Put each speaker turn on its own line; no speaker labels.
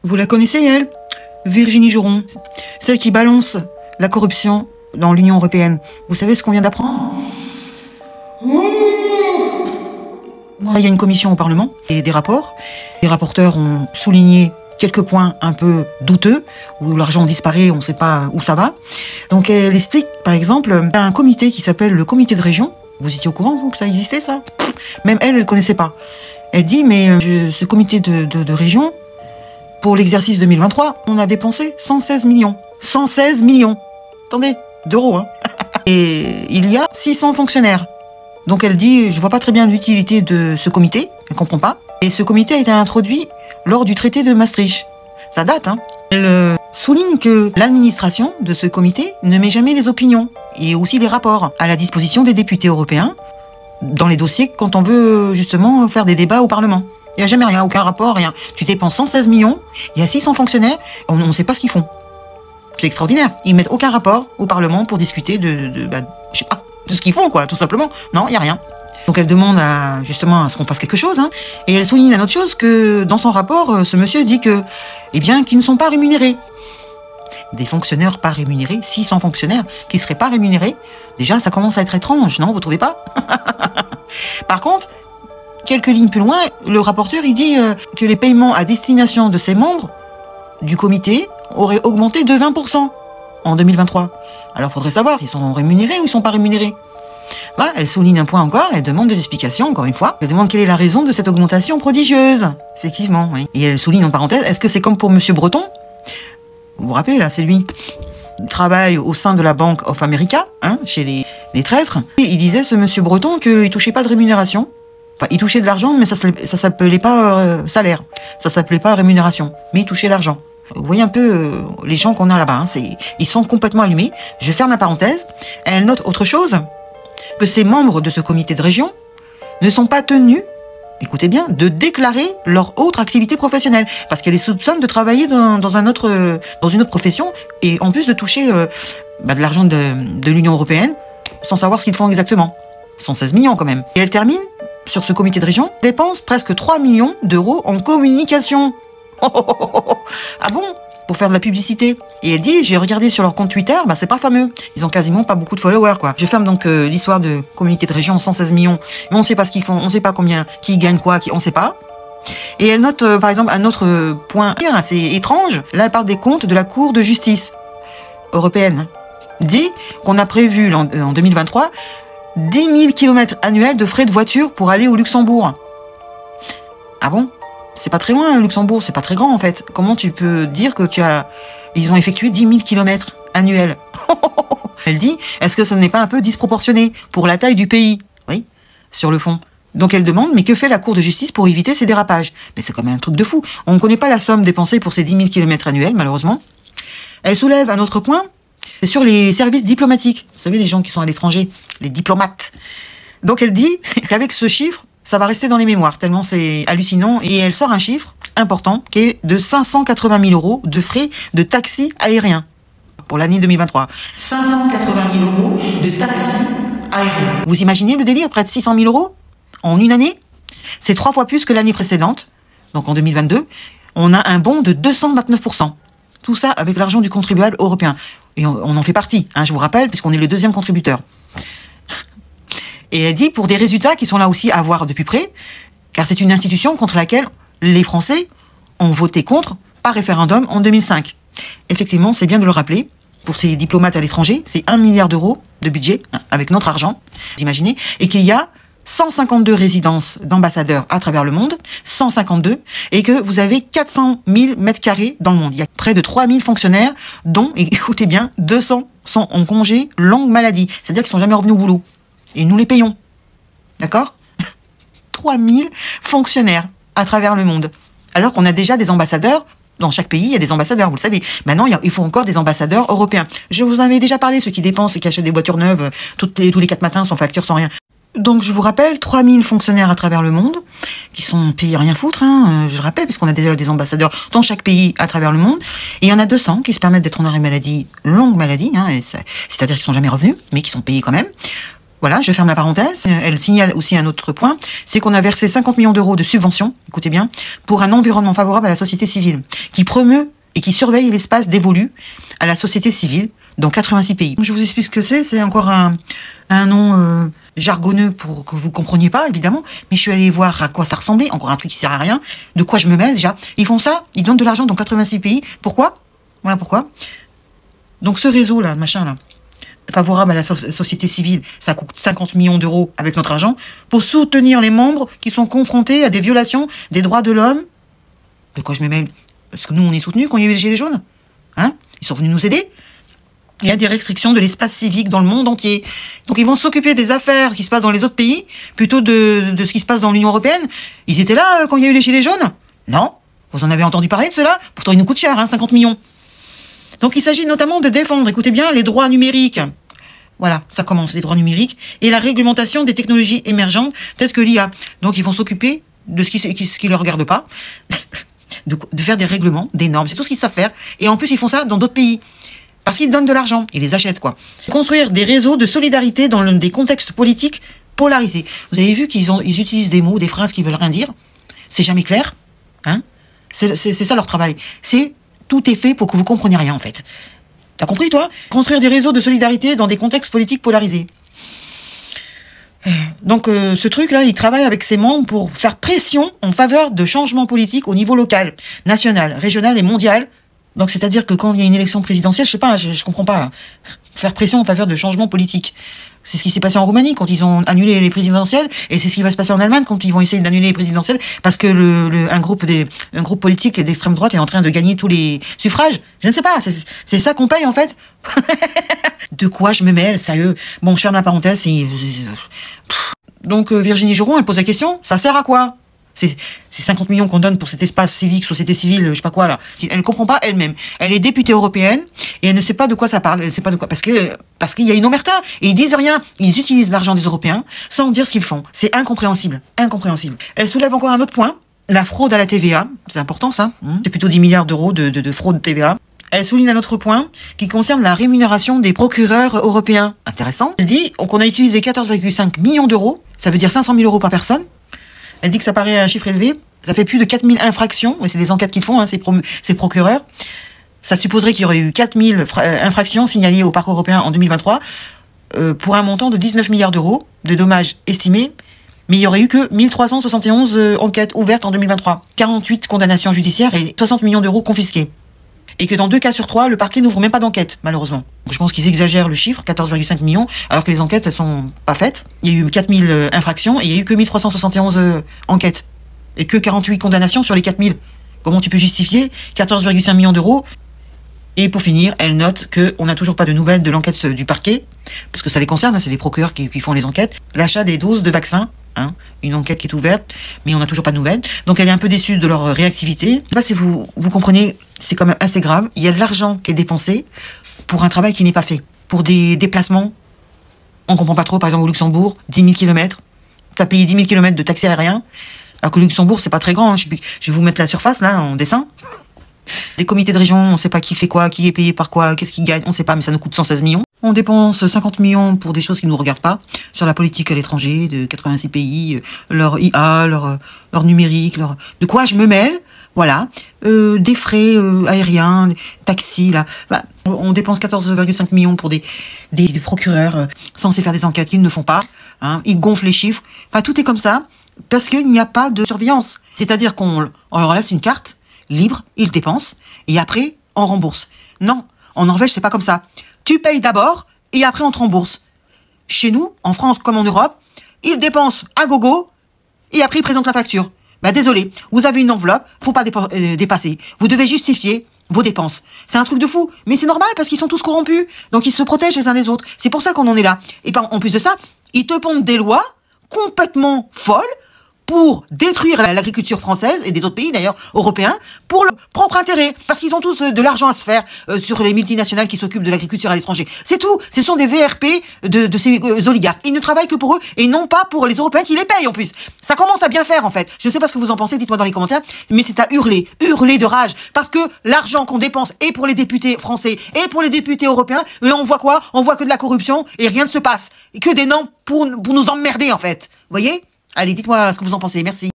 Vous la connaissez, elle? Virginie Joron, celle qui balance la corruption dans l'Union européenne. Vous savez ce qu'on vient d'apprendre? Il y a une commission au Parlement et des rapports. Les rapporteurs ont souligné quelques points un peu douteux, où l'argent disparaît, on ne sait pas où ça va. Donc elle explique, par exemple, il y a un comité qui s'appelle le comité de région. Vous étiez au courant, vous, que ça existait, ça? Même elle ne connaissait pas. Elle dit, mais ce comité de région, pour l'exercice 2023, on a dépensé 116 millions. 116 millions. Attendez, d'euros, hein. Et il y a 600 fonctionnaires. Donc elle dit, je vois pas très bien l'utilité de ce comité, elle comprend pas. Et ce comité a été introduit lors du traité de Maastricht. Ça date, hein. Elle souligne que l'administration de ce comité ne met jamais les opinions et aussi les rapports à la disposition des députés européens dans les dossiers quand on veut justement faire des débats au Parlement. Il n'y a jamais rien, aucun rapport, rien. Tu dépenses 116 millions, il y a 600 fonctionnaires, on ne sait pas ce qu'ils font. C'est extraordinaire. Ils mettent aucun rapport au Parlement pour discuter je sais pas, de ce qu'ils font, quoi, tout simplement. Non, il n'y a rien. Donc elle demande justement à ce qu'on fasse quelque chose, hein. Et elle souligne une autre chose, que dans son rapport, ce monsieur dit que, eh bien, qu'ils ne sont pas rémunérés. Des fonctionnaires pas rémunérés, 600 fonctionnaires qui ne seraient pas rémunérés, déjà ça commence à être étrange, non, vous trouvez pas? Par contre, quelques lignes plus loin, le rapporteur il dit que les paiements à destination de ses membres du comité auraient augmenté de 20% en 2023. Alors faudrait savoir, ils sont rémunérés ou ils sont pas rémunérés? Voilà, elle souligne un point encore, elle demande des explications, encore une fois. Elle demande quelle est la raison de cette augmentation prodigieuse. Effectivement, oui. Et elle souligne en parenthèse, est-ce que c'est comme pour Monsieur Breton? Vous vous rappelez, là, c'est lui. Il travaille au sein de la Bank of America, hein, chez les traîtres. Et il disait, ce Monsieur Breton, qu'il touchait pas de rémunération. Enfin, il touchait de l'argent, mais ça s'appelait pas salaire. Ça s'appelait pas rémunération. Mais il touchait l'argent. Vous voyez un peu les gens qu'on a là-bas, hein, ils sont complètement allumés. Je ferme la parenthèse. Elle note autre chose, que ces membres de ce comité de région ne sont pas tenus, écoutez bien, de déclarer leur autre activité professionnelle, parce qu'elle les soupçonne de travailler dans une autre profession, et en plus de toucher de l'argent de l'Union européenne, sans savoir ce qu'ils font exactement. 116 millions quand même. Et elle termine, sur ce comité de région, dépense presque 3 millions d'euros en communication. Ah bon? Pour faire de la publicité. Et elle dit, j'ai regardé sur leur compte Twitter, c'est pas fameux. Ils ont quasiment pas beaucoup de followers, quoi. Je ferme donc l'histoire de comité de région, 116 millions. Mais on sait pas ce qu'ils font, on sait pas combien, qui gagne quoi, on sait pas. Et elle note, par exemple, un autre point assez étrange. Là, elle parle des comptes de la Cour de justice européenne. Dit qu'on a prévu en 2023 10 000 km annuels de frais de voiture pour aller au Luxembourg. Ah bon? C'est pas très loin, Luxembourg, c'est pas très grand en fait. Comment tu peux dire que ils ont effectué 10 000 km annuels? Elle dit, est-ce que ce n'est pas un peu disproportionné pour la taille du pays? Oui, sur le fond. Donc elle demande, mais que fait la Cour de justice pour éviter ces dérapages? Mais c'est quand même un truc de fou. On ne connaît pas la somme dépensée pour ces 10 000 km annuels, malheureusement. Elle soulève un autre point, c'est sur les services diplomatiques. Vous savez, les gens qui sont à l'étranger, les diplomates. Donc elle dit qu'avec ce chiffre, ça va rester dans les mémoires, tellement c'est hallucinant. Et elle sort un chiffre important qui est de 580 000 euros de frais de taxi aérien pour l'année 2023. 580 000 euros de taxi aérien. Vous imaginez le délire? Près de 600 000 euros en une année? C'est 3 fois plus que l'année précédente. Donc en 2022, on a un bond de 229%. Tout ça avec l'argent du contribuable européen. Et on en fait partie, hein, je vous rappelle, puisqu'on est le deuxième contributeur. Et elle dit, pour des résultats qui sont là aussi à voir de plus près, car c'est une institution contre laquelle les Français ont voté contre par référendum en 2005. Effectivement, c'est bien de le rappeler, pour ces diplomates à l'étranger, c'est 1 milliard d'euros de budget, hein, avec notre argent, vous imaginez, et qu'il y a 152 résidences d'ambassadeurs à travers le monde, 152, et que vous avez 400 000 mètres carrés dans le monde. Il y a près de 3 000 fonctionnaires, dont, écoutez bien, 200 sont en congé longue maladie, c'est-à-dire qu'ils ne sont jamais revenus au boulot. Et nous les payons. D'accord? 3000 fonctionnaires à travers le monde. Alors qu'on a déjà des ambassadeurs. Dans chaque pays, il y a des ambassadeurs, vous le savez. Maintenant, il faut encore des ambassadeurs européens. Je vous en avais déjà parlé, ceux qui dépensent et qui achètent des voitures neuves tous les 4 matins sans facture, sans rien. Donc, je vous rappelle, 3000 fonctionnaires à travers le monde, qui sont payés rien foutre, hein, je le rappelle, puisqu'on a déjà des ambassadeurs dans chaque pays à travers le monde. Et il y en a 200 qui se permettent d'être en arrêt maladie, longue maladie, hein, c'est-à-dire qu'ils sont jamais revenus, mais qui sont payés quand même. Voilà, je ferme la parenthèse. Elle signale aussi un autre point, c'est qu'on a versé 50 millions d'euros de subventions, écoutez bien, pour un environnement favorable à la société civile, qui promeut et qui surveille l'espace dévolu à la société civile dans 86 pays. Je vous explique ce que c'est encore un nom jargonneux pour que vous compreniez pas, évidemment, mais je suis allée voir à quoi ça ressemblait, encore un truc qui sert à rien, de quoi je me mêle déjà. Ils font ça, ils donnent de l'argent dans 86 pays. Pourquoi? Voilà pourquoi. Donc ce réseau-là, machin-là, favorable à la société civile, ça coûte 50 millions d'euros avec notre argent, pour soutenir les membres qui sont confrontés à des violations des droits de l'homme. De quoi je me mêle? Parce que nous, on est soutenus quand il y a eu les Gilets jaunes. Hein? Ils sont venus nous aider. Il y a des restrictions de l'espace civique dans le monde entier. Donc ils vont s'occuper des affaires qui se passent dans les autres pays, plutôt de ce qui se passe dans l'Union européenne. Ils étaient là quand il y a eu les Gilets jaunes? Non? Vous en avez entendu parler de cela? Pourtant, ils nous coûtent cher, 50 millions. Donc il s'agit notamment de défendre, écoutez bien, les droits numériques. Voilà, ça commence, les droits numériques, et la réglementation des technologies émergentes, telles que l'IA. Donc ils vont s'occuper de ce qui ne leur regarde pas, de faire des règlements, des normes, c'est tout ce qu'ils savent faire. Et en plus, ils font ça dans d'autres pays. Parce qu'ils donnent de l'argent, ils les achètent, quoi. Construire des réseaux de solidarité dans des contextes politiques polarisés. Vous avez vu qu'ils utilisent des mots, des phrases qui veulent rien dire. C'est jamais clair, hein. C'est ça leur travail. Tout est fait pour que vous compreniez rien, en fait. T'as compris, toi? Construire des réseaux de solidarité dans des contextes politiques polarisés. Donc, ce truc-là, il travaille avec ses membres pour faire pression en faveur de changements politiques au niveau local, national, régional et mondial. Donc, c'est-à-dire que quand il y a une élection présidentielle, je sais pas, je comprends pas, là. Faire pression en faveur de changements politiques. C'est ce qui s'est passé en Roumanie quand ils ont annulé les présidentielles, et c'est ce qui va se passer en Allemagne quand ils vont essayer d'annuler les présidentielles, parce que un groupe politique d'extrême droite est en train de gagner tous les suffrages. Je ne sais pas, c'est ça qu'on paye, en fait. De quoi je me mêle, sérieux? Bon, je ferme la parenthèse et... Donc, Virginie Joron, elle pose la question, ça sert à quoi? C'est 50 millions qu'on donne pour cet espace civique, société civile, je sais pas quoi, là. Elle ne comprend pas elle-même. Elle est députée européenne et elle ne sait pas de quoi ça parle. Elle ne sait pas de quoi. Parce qu'il y a une omerta. Et ils disent rien. Ils utilisent l'argent des Européens sans dire ce qu'ils font. C'est incompréhensible. Incompréhensible. Elle soulève encore un autre point. La fraude à la TVA. C'est important, ça. C'est plutôt 10 milliards d'euros de fraude TVA. Elle souligne un autre point qui concerne la rémunération des procureurs européens. Intéressant. Elle dit qu'on a utilisé 14,5 millions d'euros. Ça veut dire 500 000 euros par personne. Elle dit que ça paraît un chiffre élevé. Ça fait plus de 4000 infractions. C'est des enquêtes qu'ils font, hein, ces procureurs. Ça supposerait qu'il y aurait eu 4000 infractions signalées au Parc européen en 2023 pour un montant de 19 milliards d'euros de dommages estimés. Mais il y aurait eu que 1371 enquêtes ouvertes en 2023. 48 condamnations judiciaires et 60 millions d'euros confisqués. Et que dans 2 cas sur 3, le parquet n'ouvre même pas d'enquête, malheureusement. Je pense qu'ils exagèrent le chiffre, 14,5 millions, alors que les enquêtes, elles sont pas faites. Il y a eu 4000 infractions et il y a eu que 1371 enquêtes. Et que 48 condamnations sur les 4000. Comment tu peux justifier 14,5 millions d'euros? Et pour finir, elle note qu'on n'a toujours pas de nouvelles de l'enquête du parquet, parce que ça les concerne, c'est les procureurs qui font les enquêtes. L'achat des doses de vaccins, hein, une enquête qui est ouverte, mais on n'a toujours pas de nouvelles. Donc elle est un peu déçue de leur réactivité. Je sais pas si vous comprenez, c'est quand même assez grave. Il y a de l'argent qui est dépensé pour un travail qui n'est pas fait. Pour des déplacements, on comprend pas trop, par exemple au Luxembourg, 10 000 km. Tu as payé 10 000 km de taxi aérien, alors que le Luxembourg, c'est pas très grand. Hein. Je vais vous mettre la surface, là, en dessin. Des comités de région, on ne sait pas qui fait quoi, qui est payé par quoi, qu'est-ce qu'il gagne, on ne sait pas, mais ça nous coûte 116 millions. On dépense 50 millions pour des choses qui ne nous regardent pas, sur la politique à l'étranger, de 86 pays, leur IA, leur numérique, de quoi je me mêle, voilà. Des frais aériens, des taxis, là. Bah, on dépense 14,5 millions pour des procureurs censés faire des enquêtes qu'ils ne font pas. Hein. Ils gonflent les chiffres. Enfin, tout est comme ça, parce qu'il n'y a pas de surveillance. C'est-à-dire qu'on leur laisse une carte libre, ils dépensent, et après, on rembourse. Non, en Norvège, c'est pas comme ça. Tu payes d'abord, et après, on te rembourse. Chez nous, en France comme en Europe, ils dépensent à gogo, et après, ils présentent la facture. Bah, désolé, vous avez une enveloppe, faut pas dépasser. Vous devez justifier vos dépenses. C'est un truc de fou, mais c'est normal, parce qu'ils sont tous corrompus, donc ils se protègent les uns les autres. C'est pour ça qu'on en est là. Et en plus de ça, ils te pondent des lois complètement folles, pour détruire l'agriculture française et des autres pays d'ailleurs européens pour leur propre intérêt, parce qu'ils ont tous de l'argent à se faire sur les multinationales qui s'occupent de l'agriculture à l'étranger. C'est tout. Ce sont des VRP de ces oligarques. Ils ne travaillent que pour eux et non pas pour les Européens qui les payent en plus. Ça commence à bien faire en fait. Je ne sais pas ce que vous en pensez, dites-moi dans les commentaires, mais c'est à hurler de rage, parce que l'argent qu'on dépense et pour les députés français et pour les députés européens, et on voit quoi? On voit que de la corruption et rien ne se passe. Et que des noms pour nous emmerder en fait. Vous voyez? Allez, dites-moi ce que vous en pensez. Merci.